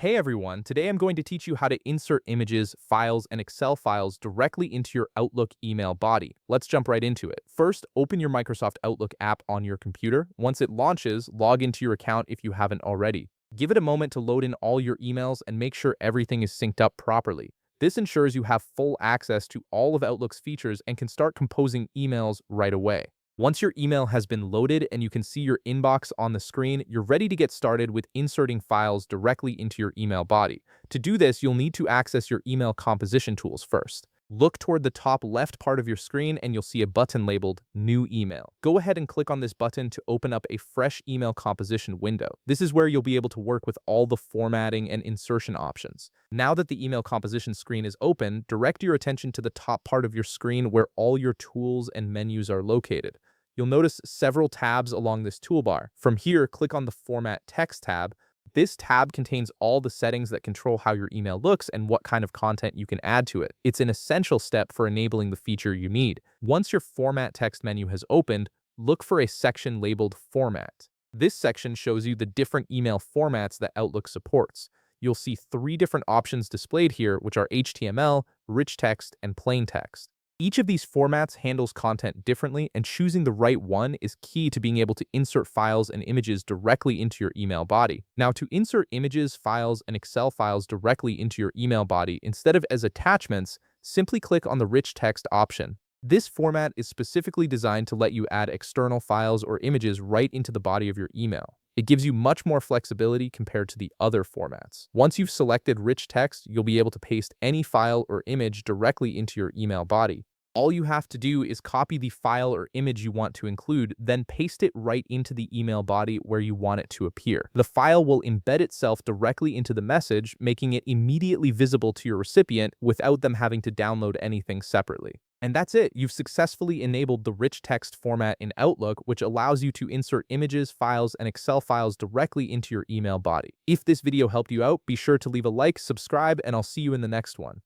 Hey everyone, today I'm going to teach you how to insert images, files, and Excel files directly into your Outlook email body. Let's jump right into it. First, open your Microsoft Outlook app on your computer. Once it launches, log into your account if you haven't already. Give it a moment to load in all your emails and make sure everything is synced up properly. This ensures you have full access to all of Outlook's features and can start composing emails right away. Once your email has been loaded and you can see your inbox on the screen, you're ready to get started with inserting files directly into your email body. To do this, you'll need to access your email composition tools first. Look toward the top left part of your screen and you'll see a button labeled New Email. Go ahead and click on this button to open up a fresh email composition window. This is where you'll be able to work with all the formatting and insertion options. Now that the email composition screen is open, direct your attention to the top part of your screen where all your tools and menus are located. You'll notice several tabs along this toolbar. From here, click on the Format Text tab. This tab contains all the settings that control how your email looks and what kind of content you can add to it. It's an essential step for enabling the feature you need. Once your Format Text menu has opened, look for a section labeled Format. This section shows you the different email formats that Outlook supports. You'll see 3 different options displayed here, which are HTML, rich text, and plain text. Each of these formats handles content differently, and choosing the right one is key to being able to insert files and images directly into your email body. Now, to insert images, files, and Excel files directly into your email body instead of as attachments, simply click on the rich text option. This format is specifically designed to let you add external files or images right into the body of your email. It gives you much more flexibility compared to the other formats. Once you've selected rich text, you'll be able to paste any file or image directly into your email body. All you have to do is copy the file or image you want to include, then paste it right into the email body where you want it to appear. The file will embed itself directly into the message, making it immediately visible to your recipient without them having to download anything separately. And that's it. You've successfully enabled the rich text format in Outlook, which allows you to insert images, files, and Excel files directly into your email body. If this video helped you out, be sure to leave a like, subscribe, and I'll see you in the next one.